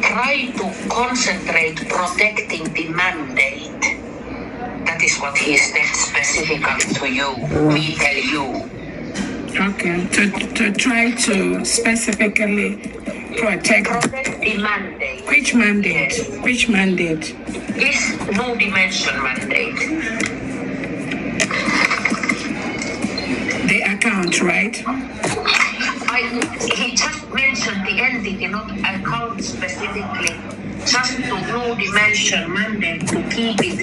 try to concentrate protecting the mandate. That is what he said specifically to you. We tell you. Okay, to try to specifically protect the mandate. Which mandate? Yes. Which mandate? This no dimension mandate. The account, right? He just mentioned the entity, not account specifically. Just to no dimension mandate to keep it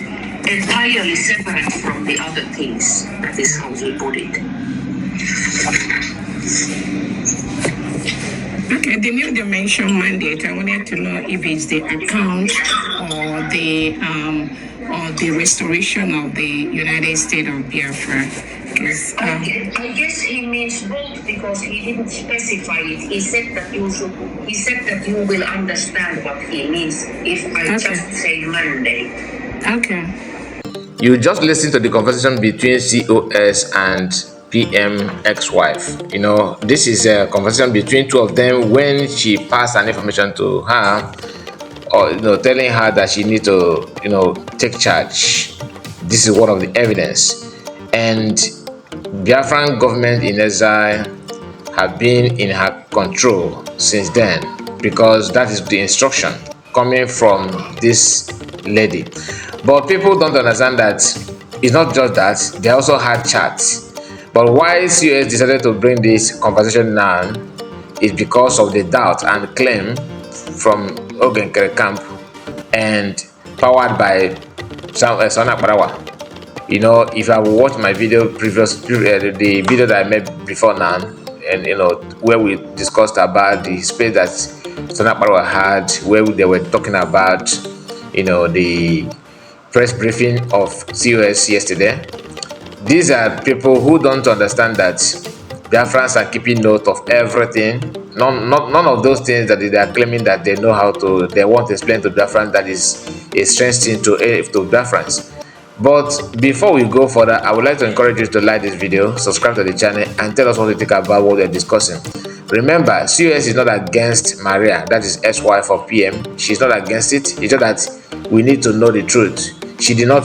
entirely separate from the other things. That is how he put it. Okay, the new dimension mandate, I wanted to know if it's the account or the restoration of the United States of Biafra. I guess he means both because he didn't specify it. He said that you will understand what he means if I just say mandate. Okay. You just listen to the conversation between COS and PM ex-wife. You know, this is a conversation between two of them when she passed an information to her, or telling her that she needs to take charge. This is one of the evidence. And Biafran government in exile have been in her control since then, because that is the instruction coming from this lady. But people don't understand that it's not just that, they also had chats. But why COS decided to bring this conversation now is because of the doubt and claim from Ogenkere camp and powered by Sana Parawa. If I watched my video the video that I made before now, and where we discussed about the space that Sana Parawa had, where they were talking about the press briefing of COS yesterday. These are people who don't understand that Biafrans are keeping note of everything. None of those things that they are claiming that they know how to, they want to explain to Biafrans, that is a strange thing to Biafrans. But before we go further, I would like to encourage you to like this video, subscribe to the channel, and tell us what you think about what we're discussing. Remember, COS is not against Maria, that is ex-wife of PM. She's not against it. It's just that we need to know the truth. She did not,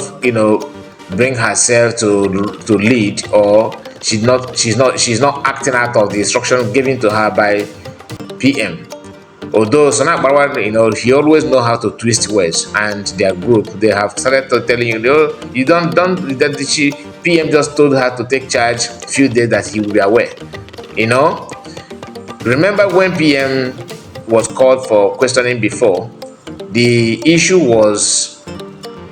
bring herself to lead, or she's not acting out of the instruction given to her by PM. Although Sana Barwa, he always know how to twist words, and their group, they have started to telling you don't that PM just told her to take charge a few days that he will be aware. Remember when PM was called for questioning before, the issue was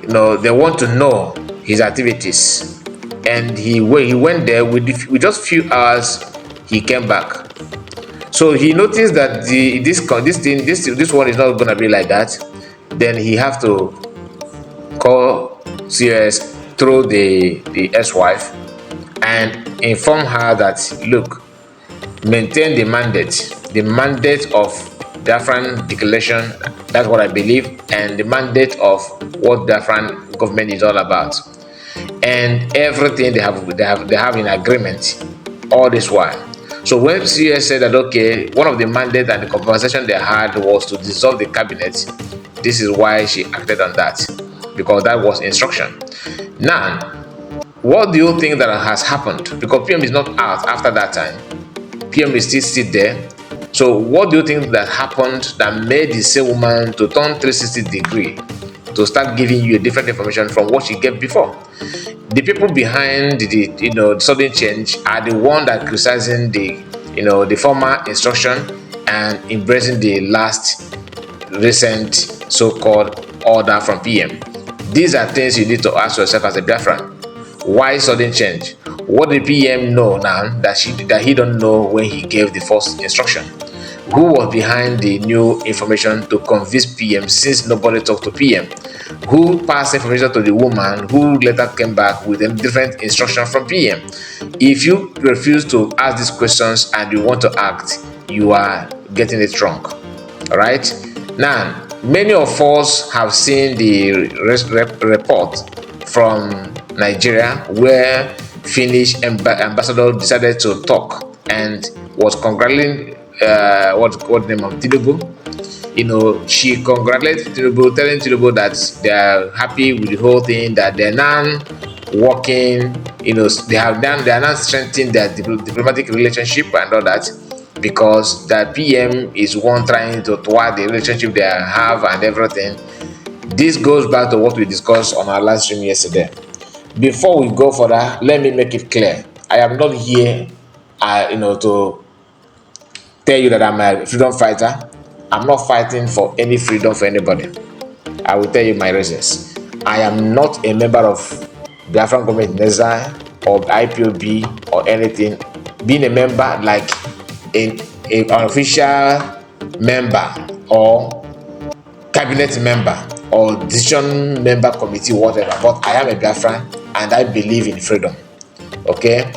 they want to know his activities, and he went there with just few hours. He came back, so he noticed that this one is not gonna be like that. Then he have to call COS through the ex-wife and inform her that, look, maintain the mandate of Biafran declaration. That's what I believe, and the mandate of what Biafran government is all about, and everything they have in agreement all this while. So when COS said that, okay, one of the mandate and the conversation they had was to dissolve the cabinet, this is why she acted on that, because that was instruction. Now, what do you think that has happened? Because PM is not out after that time. PM is still there. So what do you think that happened that made the same woman to turn 360 degree to start giving you a different information from what she gave before? The people behind the sudden change are the one that criticizing the former instruction and embracing the last recent so-called order from PM. These are things you need to ask yourself as a Biafran. Why sudden change? What did PM know now that he don't know when he gave the first instruction? Who was behind the new information to convince PM, since nobody talked to PM? Who passed information to the woman who later came back with a different instruction from PM? If you refuse to ask these questions and you want to act, you are getting it wrong. All right? Now, many of us have seen the report from Nigeria where Finnish ambassador decided to talk and was congratulating what name of Tinubu. she congratulated Tinubu, telling Tinubu that they are happy with the whole thing, that they're now working, they are now strengthening their diplomatic relationship and all that, because the PM is one trying to thwart the relationship they have and everything. This goes back to what we discussed on our last stream yesterday. Before we go further, let me make it clear. I am not here, to tell you that I'm a freedom fighter. I'm not fighting for any freedom for anybody. I will tell you my reasons. I am not a member of Biafran government in exile or IPOB or anything. Being a member like an official member or cabinet member or decision member committee, whatever, but I am a Biafran and I believe in freedom. Okay,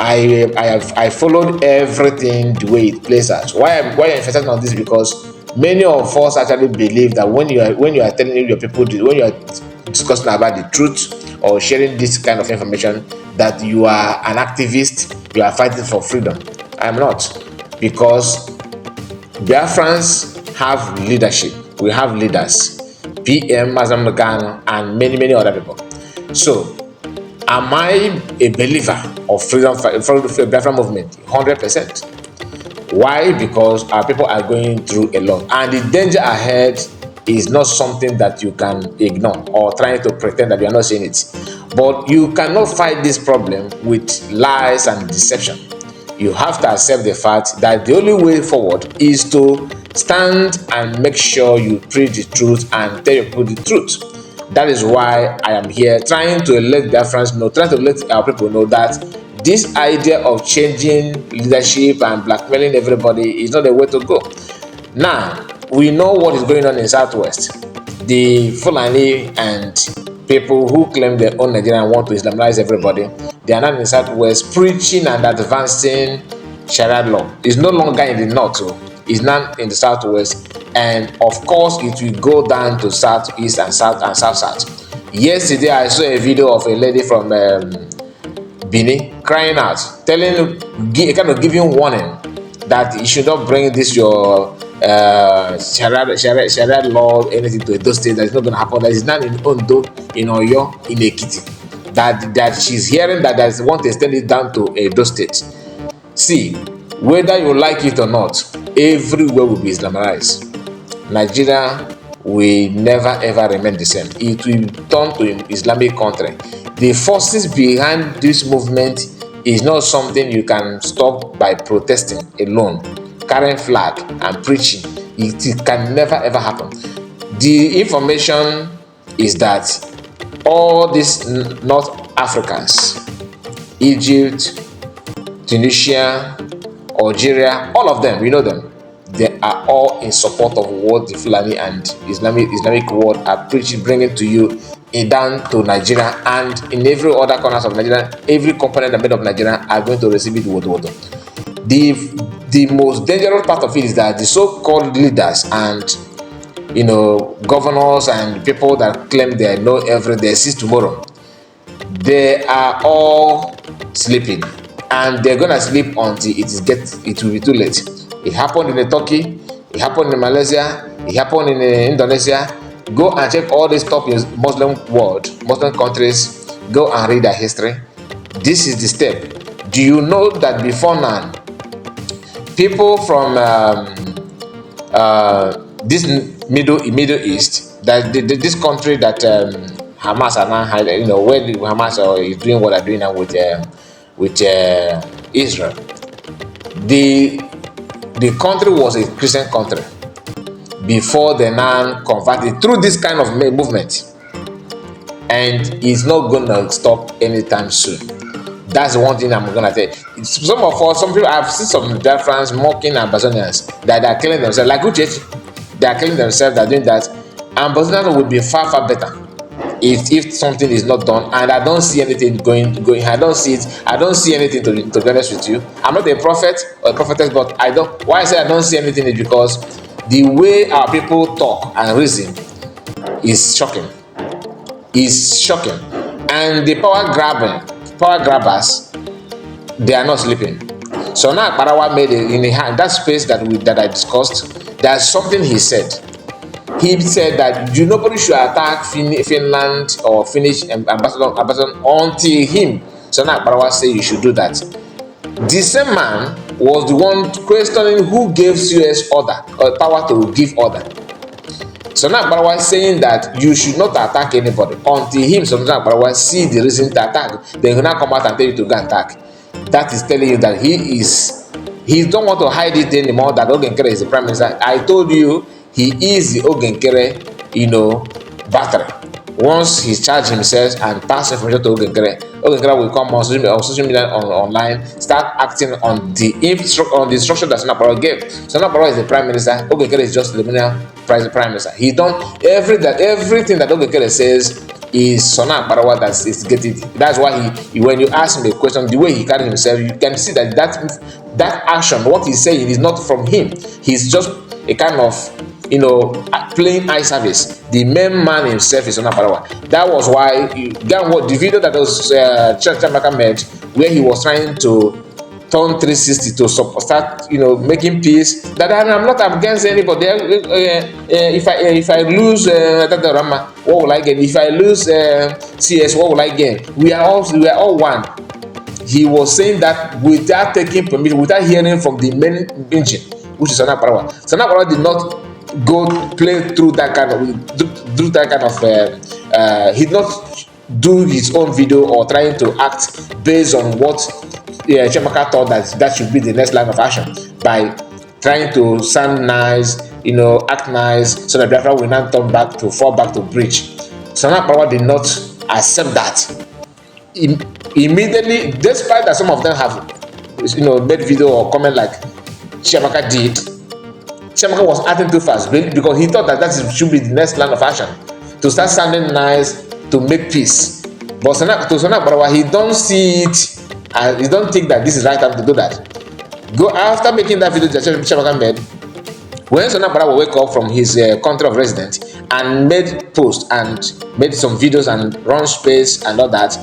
I followed everything the way it plays out. Why I'm emphasizing on this, because many of us actually believe that when you are telling your people, when you are discussing about the truth or sharing this kind of information, that you are an activist, you are fighting for freedom. I'm not, because Biafrans have leadership. We have leaders, PM, Mazam Nagano, and many other people. So, am I a believer of freedom for the Biafra movement? 100%. Why? Because our people are going through a lot, and the danger ahead is not something that you can ignore or trying to pretend that you are not seeing it. But you cannot fight this problem with lies and deception. You have to accept the fact that the only way forward is to stand and make sure you preach the truth and tell your people the truth. That is why I am here, trying to let Biafrans know, trying to let our people know that this idea of changing leadership and blackmailing everybody is not the way to go. Now, we know what is going on in Southwest. The Fulani and people who claim they own Nigeria and want to Islamize everybody, they are now in the Southwest preaching and advancing Sharia law. It's no longer in the North, it's now in the Southwest, and of course it will go down to Southeast and South and South. Yesterday I saw a video of a lady from Benin crying out, telling, kind of giving warning that you should not bring this your Sharia law, anything to Edo State. That is not going to happen. That is not in Ondo, in Oyo, in Ekiti. That she's hearing that they want to extend it down to Edo State. See, whether you like it or not, everywhere will be Islamized. Nigeria will never ever remain the same. It will turn to an Islamic country. The forces behind this movement is not something you can stop by protesting alone, carrying flag and preaching. It can never ever happen. The information is that all these North Africans, Egypt, Tunisia, Algeria, all of them, we know them, they are all in support of what the Fulani and Islamic world are preaching, bringing to you down to Nigeria, and in every other corners of Nigeria. Every component that made up Nigeria are going to receive it water. The most dangerous part of it is that the so-called leaders and governors and people that claim they know everything, they see tomorrow, they are all sleeping, and they're gonna sleep until it will be too late. It happened in Turkey, it happened in Malaysia, it happened in Indonesia. Go and check all these top Muslim countries. Go and read their history. This is the step. Do you know that before now, people from this Middle East, that this country that Hamas are now, where Hamas is doing what they're doing now with Israel. The country was a Christian country before they now converted through this kind of movement, and it's not gonna stop anytime soon. That's one thing I'm gonna tell you. Some people, I've seen some Biafrans mocking Ambazonians that they are killing themselves, like Uchechi. They are killing themselves. They're doing that. Ambazonians would be far better if something is not done, and I don't see anything going. I don't see it. I don't see anything, to be honest with you. I'm not a prophet or a prophetess, but why I say I don't see anything is because the way our people talk and reason is shocking. And the power grabbers, they are not sleeping. So now Parawa made in that space that I discussed, There's something he said. He said that nobody should attack Finland or Finnish ambassador until him, Sana Barawa, say you should do that. The same man was the one questioning who gave US order or power to give order. Sana Barawa saying that you should not attack anybody until him, Sana Barawa, see the reason to attack. Then he will not come out and tell you to go and attack. That is telling you that he don't want to hide it anymore, that Ogenkere is the prime minister. I told you he is the Ogenkere, battery. Once he charged himself and passed information to Ogenkere, Ogenkere will come on social media online, start acting on the instruction that Sana Barawa gave. Sana Barawa is the prime minister. Ogenkere is just the prime minister. He done everything that Ogenkere says is Sana Barawa that is getting it. That's why he when you ask him a question, the way he carries himself, you can see that action, what he's saying, is not from him. He's just a kind of playing eye service. The main man himself is Sana Barawa. That was why the video that was Chiamaka made, where he was trying to turn 360 to start making peace, that I'm not against anybody. If I lose what will I gain? If I lose CS, what will I gain? We are all one. He was saying that without taking permission, without hearing from the main engine, which is Sana Barawa. Sana Barawa did not go play through that kind of he did not do his own video or trying to act based on what Chiamaka thought that should be the next line of action, by trying to sound nice, act nice, so that Biafra will not fall back to breach. Sana Barawa did not accept that. Immediately, despite that some of them have made video or comment like Chiamaka did, Chiamaka was acting too fast because he thought that should be the next line of action, to start sounding nice, to make peace. But Sana Barawa, he don't see it, and he don't think that this is the right time to do that. Go after making that video that Chiamaka made. When Sana Barawa wake up from his country of residence and made posts and made some videos and run space and all that,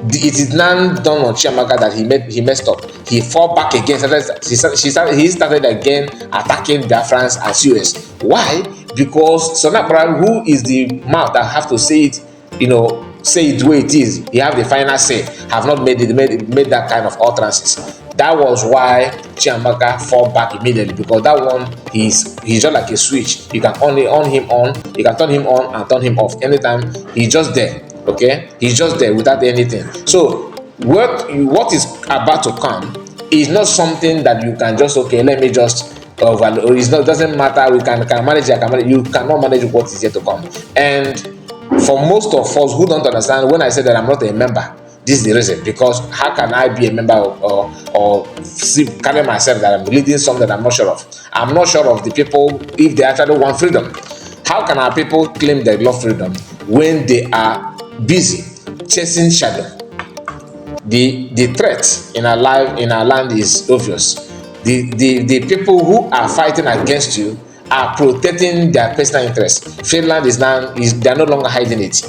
it is now done on Chiamaka that he messed up. He fought back again. He started again attacking Biafrans and US. Why? Because Sana Barawa, who is the mouth that have to say it, say it the way it is, he have the final say, have not made that kind of utterances. That was why Chiamaka fought back immediately, because that one he's just like a switch. You can only on him on, you can turn him on and turn him off anytime. He's just there. Okay, he's just there without anything. So what is about to come is not something that you can just let me just overload. It doesn't matter. We can manage it. You cannot manage what is yet to come. And for most of us who don't understand, when I say that I'm not a member, this is the reason. Because how can I be a member or carry myself that I'm leading something that I'm not sure of? I'm not sure of the people if they actually want freedom. How can our people claim they love freedom when they are busy chasing shadow? The threat in our land is obvious. The people who are fighting against you are protecting their personal interests. Finland they are no longer hiding it.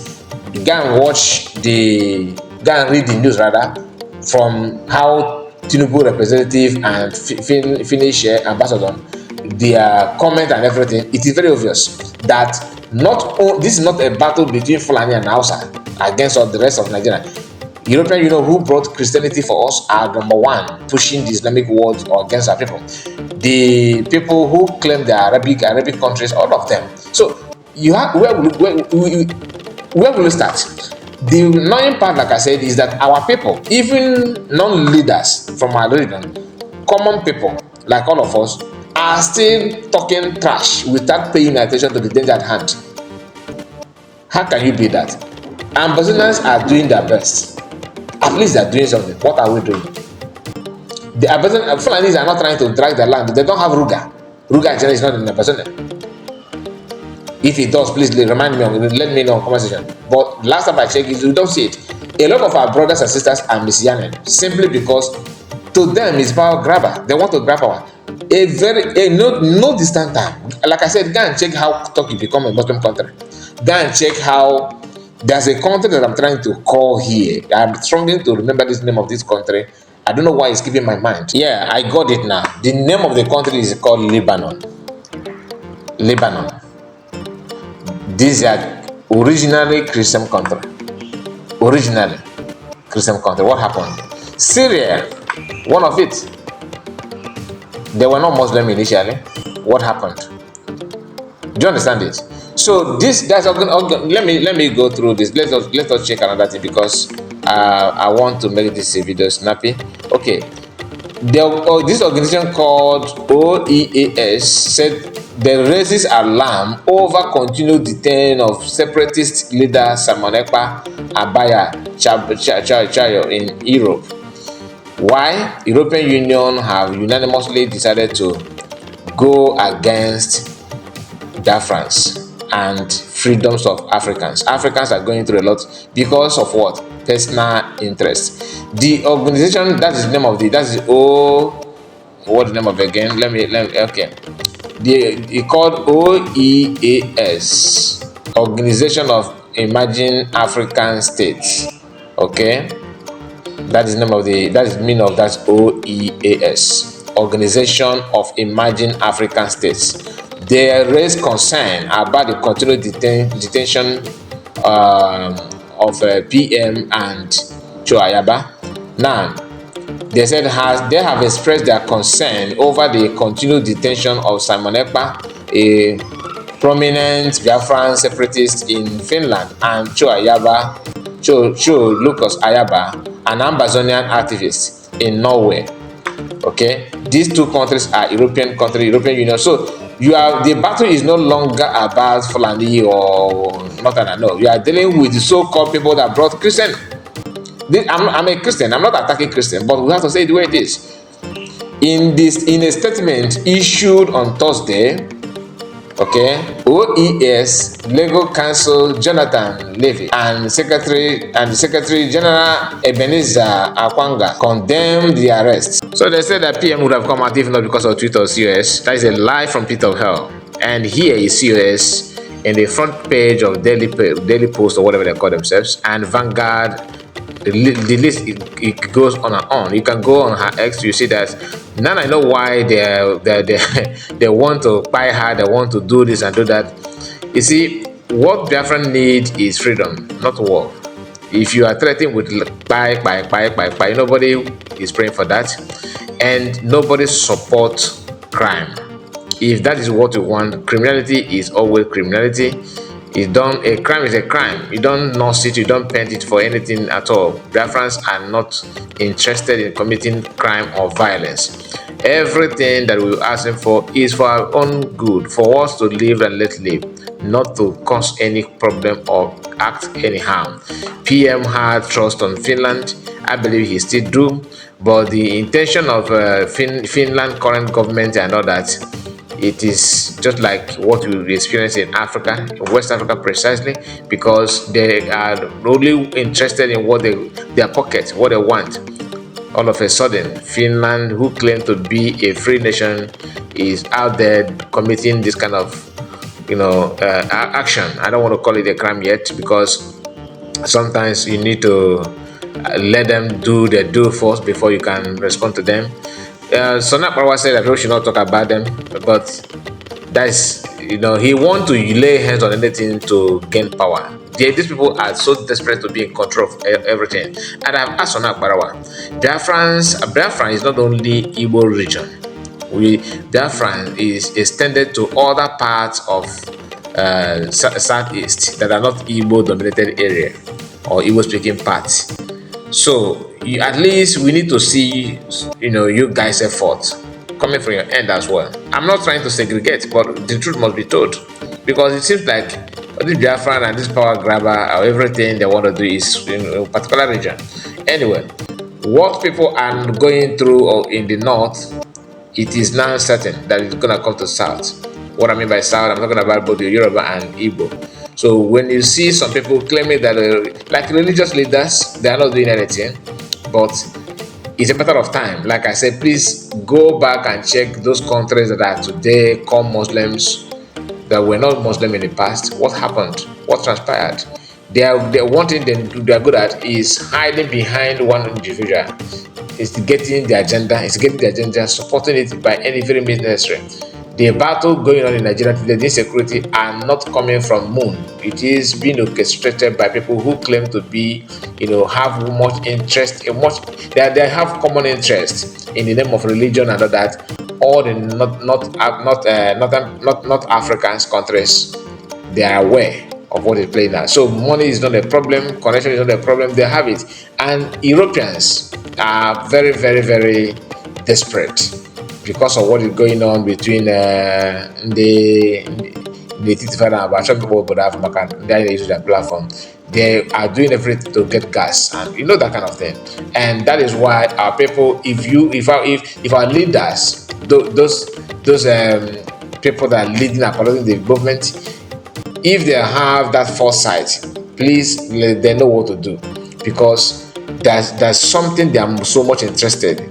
Go and read the news rather, from how C0untrie representative and Finnish ambassador, their comment and everything. It is very obvious that this is not a battle between Fulani and Hausa against all the rest of Nigeria. European Union, who brought Christianity for us, are number one pushing the Islamic world against our people. The people who claim the Arabic countries, all of them. So you have where will we start? The annoying part, like I said, is that our people, even non-leaders from our region, common people like all of us, are still talking trash without paying attention to the danger at hand. How can you be that? Ambassadors are doing their best. At least they are doing something. What are we doing? The Fulanis are not trying to drag their land. They don't have Ruga. Ruga actually is not an ambassador. If it does, please remind me, let me know in conversation. But last time I checked, you don't see it. A lot of our brothers and sisters are misyanning simply because to them it's power grabber. They want to grab power. No distant time. Like I said, go and check how Turkey become a Muslim country. Go and check how there's a country that I'm trying to call here. I'm struggling to remember this name of this country. I don't know why it's keeping my mind. Yeah, I got it now. The name of the country is called Lebanon. Lebanon. These are originally Christian country. Originally Christian country. What happened? Syria, one of it. They were not Muslim initially. What happened? Do you understand it? So let me go through this. Let us check another thing because I want to make this video snappy. Okay, this organization called OEAS said they raises alarm over continued detention of separatist leader Simon Ekpa Abaya Chayo in Europe. Why? European Union have unanimously decided to go against Biafrans and freedoms of Africans. Africans are going through a lot because of what? Personal interest. The organization, that is the name of the, that's the what's the name of it again? Let me okay. They called OEAS, Organization of Emerging African States. Okay, that is the name of the, that is the meaning of that OEAS, Organization of Emerging African States. They raised concern about the continued detention of PM and Choayaba. Now, they said they have expressed their concern over the continued detention of Simon Ekpa, a prominent Biafran separatist in Finland, and Cho Lucas Ayaba, an Amazonian activist in Norway. Okay, these two countries are European Union. So the battle is no longer about Fulani or nothing. No, you are dealing with the so-called people that brought Christian. I'm a Christian. I'm not attacking Christian, but we have to say it the way it is. In a statement issued on Thursday, okay, OES Legal Counsel Jonathan Levy and Secretary General Ebenezer Akwanga condemned the arrest. So they said that PM would have come out if not because of Twitter or COS. That is a lie from Pit of Hell. And here is COS in the front page of Daily Post or whatever they call themselves, and Vanguard. The list it goes on and on. You can go on her X, you see that. Now I know why they want to buy her, they want to do this and do that. You see, what Biafra need is freedom, not war. If you are threatened with buy, nobody is praying for that, and nobody supports crime. If that is what you want, criminality is always criminality. A crime is a crime. You don't nurse it, you don't paint it for anything at all. Biafrans are not interested in committing crime or violence. Everything that we're asking for is for our own good, for us to live and let live, not to cause any problem or act any harm. PM had trust on Finland. I believe he still do, but the intention of Finland current government and all that, it is just like what we experience in Africa, in West Africa precisely, because they are only interested in what their pockets, what they want. All of a sudden, Finland, who claims to be a free nation, is out there committing this kind of, action. I don't want to call it a crime yet, because sometimes you need to let them do their due first before you can respond to them. C0untrie said that we should not talk about them, but that's, he wants to lay hands on anything to gain power. These people are so desperate to be in control of everything. And I've asked C0untrie, Biafra is not only Igbo region. Biafra is extended to other parts of Southeast that are not Igbo dominated area or Igbo speaking parts. So at least we need to see, you guys' effort coming from your end as well. I'm not trying to segregate, but the truth must be told, because it seems like this Biafra and this power grabber or everything they want to do is in a particular region. Anyway, what people are going through in the north, it is now certain that it's gonna come to south. What I mean by south, I'm talking about both the Yoruba and Igbo. So when you see some people claiming that, like religious leaders, they are not doing anything, but it's a matter of time. Like I said, please go back and check those countries that are today called Muslims, that were not Muslim in the past. What happened? What transpired? One thing they are good at is hiding behind one individual. It's getting the agenda, supporting it by any very means necessary. The battle going on in Nigeria today, the insecurity are not coming from moon. It is being orchestrated by people who claim to be, have much interest in much. They have common interest in the name of religion and all that. All the not African countries, they are aware of what is playing out. So money is not a problem, connection is not a problem. They have it, and Europeans are very, very, very desperate because of what is going on between the Titifan and Abacha people would have they use their platform. They are doing everything to get gas, and that kind of thing. And that is why our people, if our leaders, those people that are leading and conducting the movement, if they have that foresight, please let them know what to do, because there's something they are so much interested in.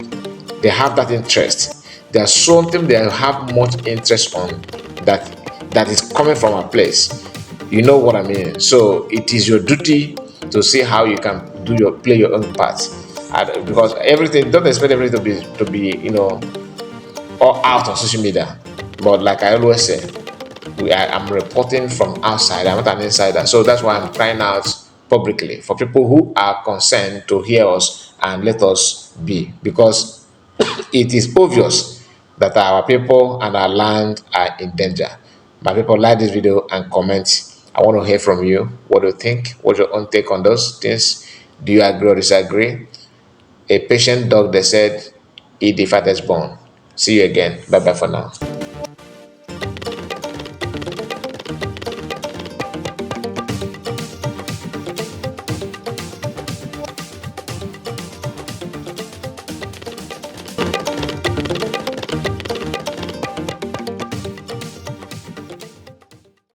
They have that interest. There's something they have much interest on that is coming from a place. You know what I mean? So it is your duty to see how you can play your own part. Because everything, don't expect everything to be all out on social media. But like I always say, I'm reporting from outside. I'm not an insider. So that's why I'm crying out publicly for people who are concerned to hear us and let us be, because it is obvious that our people and our land are in danger. My people, like this video and comment. I want to hear from you. What do you think? What's your own take on those things? Do you agree or disagree? A patient dog, they said, eat the fattest bone. See you again. Bye bye for now.